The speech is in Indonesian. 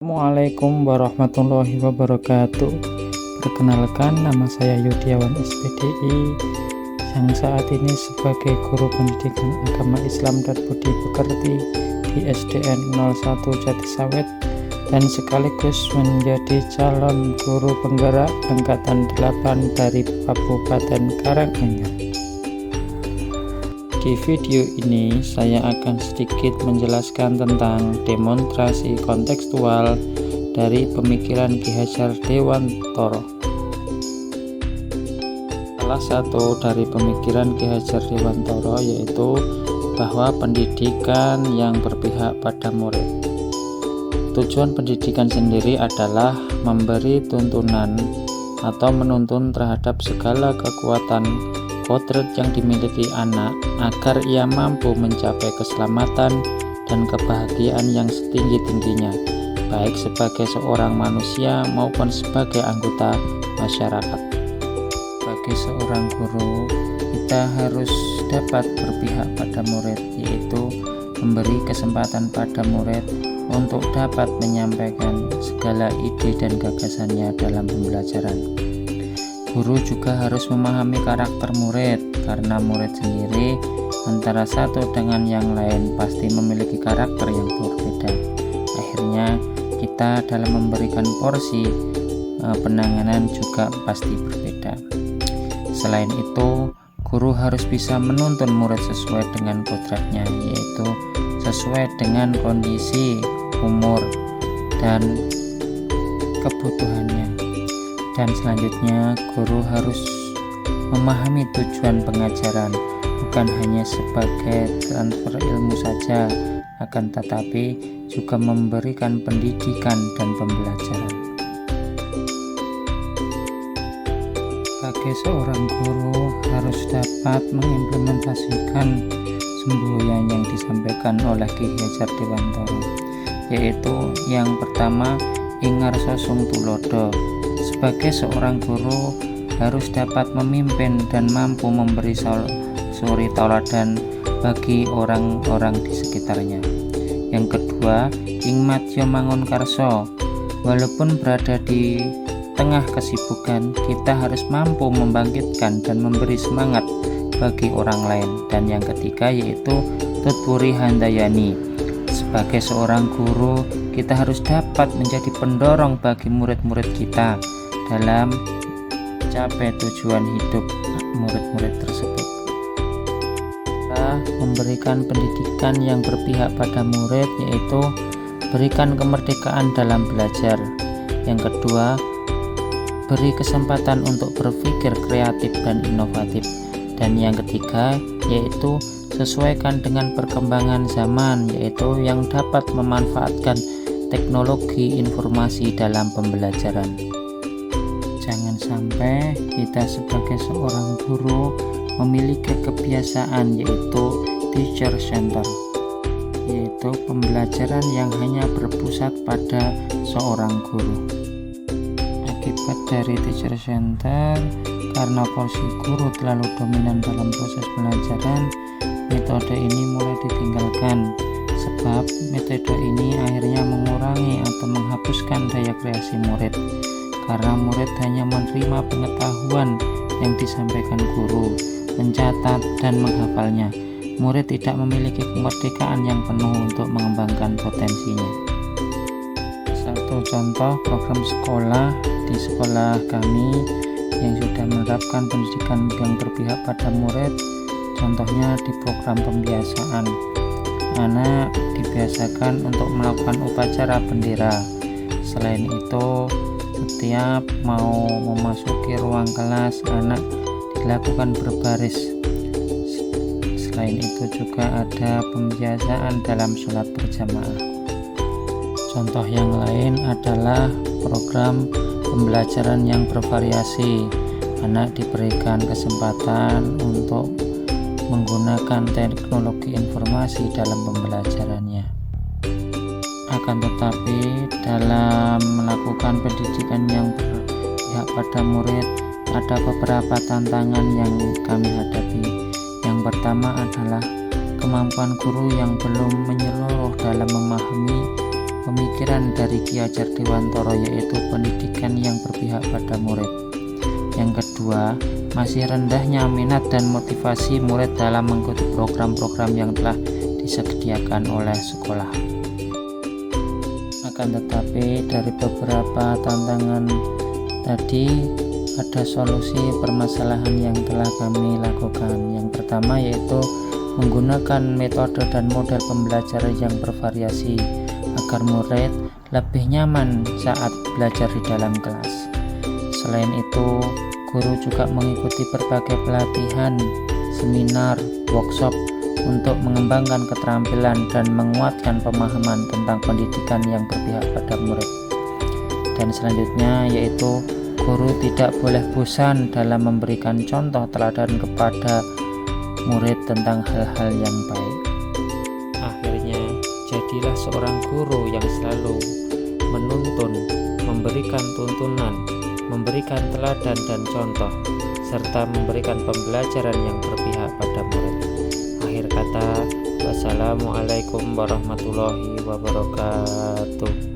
Assalamualaikum warahmatullahi wabarakatuh. Perkenalkan, nama saya Yudiawan SPDI yang saat ini sebagai guru pendidikan agama Islam dan Budi Pekerti di SDN 01 Jatisawet dan sekaligus menjadi calon guru penggerak angkatan 8 dari Kabupaten Karanganyar. Di video ini saya akan sedikit menjelaskan tentang demonstrasi kontekstual dari pemikiran Ki Hajar Dewantara. Salah satu dari pemikiran Ki Hajar Dewantara yaitu bahwa pendidikan yang berpihak pada murid. Tujuan pendidikan sendiri adalah memberi tuntunan atau menuntun terhadap segala kekuatan kodrat yang dimiliki anak agar ia mampu mencapai keselamatan dan kebahagiaan yang setinggi-tingginya, baik sebagai seorang manusia maupun sebagai anggota masyarakat. Sebagai seorang guru, kita harus dapat berpihak pada murid, yaitu memberi kesempatan pada murid untuk dapat menyampaikan segala ide dan gagasannya dalam pembelajaran. Guru juga harus memahami karakter murid, karena murid sendiri antara satu dengan yang lain pasti memiliki karakter yang berbeda. Akhirnya kita dalam memberikan porsi penanganan juga pasti berbeda. Selain itu, guru harus bisa menuntun murid sesuai dengan kodratnya, yaitu sesuai dengan kondisi, umur, dan kebutuhannya. Dan selanjutnya, guru harus memahami tujuan pengajaran, bukan hanya sebagai transfer ilmu saja, akan tetapi juga memberikan pendidikan dan pembelajaran. Sebagai seorang guru harus dapat mengimplementasikan semboyan yang disampaikan oleh Ki Hajar Dewantara, yaitu yang pertama, Ingarso Sung Tulodo. Sebagai seorang guru harus dapat memimpin dan mampu memberi suri tauladan bagi orang-orang di sekitarnya. Yang kedua, Ing Madya Mangun Karso. Walaupun berada di tengah kesibukan, kita harus mampu membangkitkan dan memberi semangat bagi orang lain. Dan yang ketiga yaitu Tutpuri Handayani. Sebagai seorang guru, kita harus dapat menjadi pendorong bagi murid-murid kita dalam mencapai tujuan hidup murid-murid tersebut. Kita memberikan pendidikan yang berpihak pada murid, yaitu berikan kemerdekaan dalam belajar. Yang kedua, beri kesempatan untuk berpikir kreatif dan inovatif. Dan yang ketiga yaitu sesuaikan dengan perkembangan zaman, yaitu yang dapat memanfaatkan teknologi informasi dalam pembelajaran. Jangan sampai kita sebagai seorang guru memiliki kebiasaan yaitu teacher center, yaitu pembelajaran yang hanya berpusat pada seorang guru. Akibat dari teacher center, karena porsi guru terlalu dominan dalam proses pelajaran, metode ini mulai ditinggalkan, sebab metode ini akhirnya mengurangi atau menghapuskan daya kreasi murid, karena murid hanya menerima pengetahuan yang disampaikan guru, mencatat dan menghafalnya. Murid tidak memiliki kemerdekaan yang penuh untuk mengembangkan potensinya. Satu contoh program sekolah di sekolah kami yang sudah menerapkan pendidikan yang berpihak pada murid, contohnya di program pembiasaan. Anak dibiasakan untuk melakukan upacara bendera. Selain itu, setiap mau memasuki ruang kelas, anak dilakukan berbaris. Selain itu juga ada pembiasaan dalam sholat berjamaah. Contoh yang lain adalah program pembelajaran yang bervariasi. Anak diberikan kesempatan untuk menggunakan teknologi informasi dalam pembelajarannya. Akan tetapi dalam melakukan pendidikan yang berpihak pada murid, ada beberapa tantangan yang kami hadapi. Yang pertama adalah kemampuan guru yang belum menyeluruh dalam memahami pemikiran dari Ki Hajar Dewantara, yaitu pendidikan yang berpihak pada murid. Yang kedua, masih rendahnya minat dan motivasi murid dalam mengikuti program-program yang telah disediakan oleh sekolah. Akan tetapi dari beberapa tantangan tadi ada solusi permasalahan yang telah kami lakukan. Yang pertama yaitu menggunakan metode dan model pembelajaran yang bervariasi agar murid lebih nyaman saat belajar di dalam kelas. Selain itu, guru juga mengikuti berbagai pelatihan, seminar, workshop untuk mengembangkan keterampilan dan menguatkan pemahaman tentang pendidikan yang berpihak pada murid. Dan selanjutnya yaitu guru tidak boleh bosan dalam memberikan contoh teladan kepada murid tentang hal-hal yang baik. Akhirnya, jadilah seorang guru yang selalu menuntun, memberikan tuntunan, memberikan teladan dan contoh, serta memberikan pembelajaran yang berpihak pada murid. Akhir kata, wassalamualaikum warahmatullahi wabarakatuh.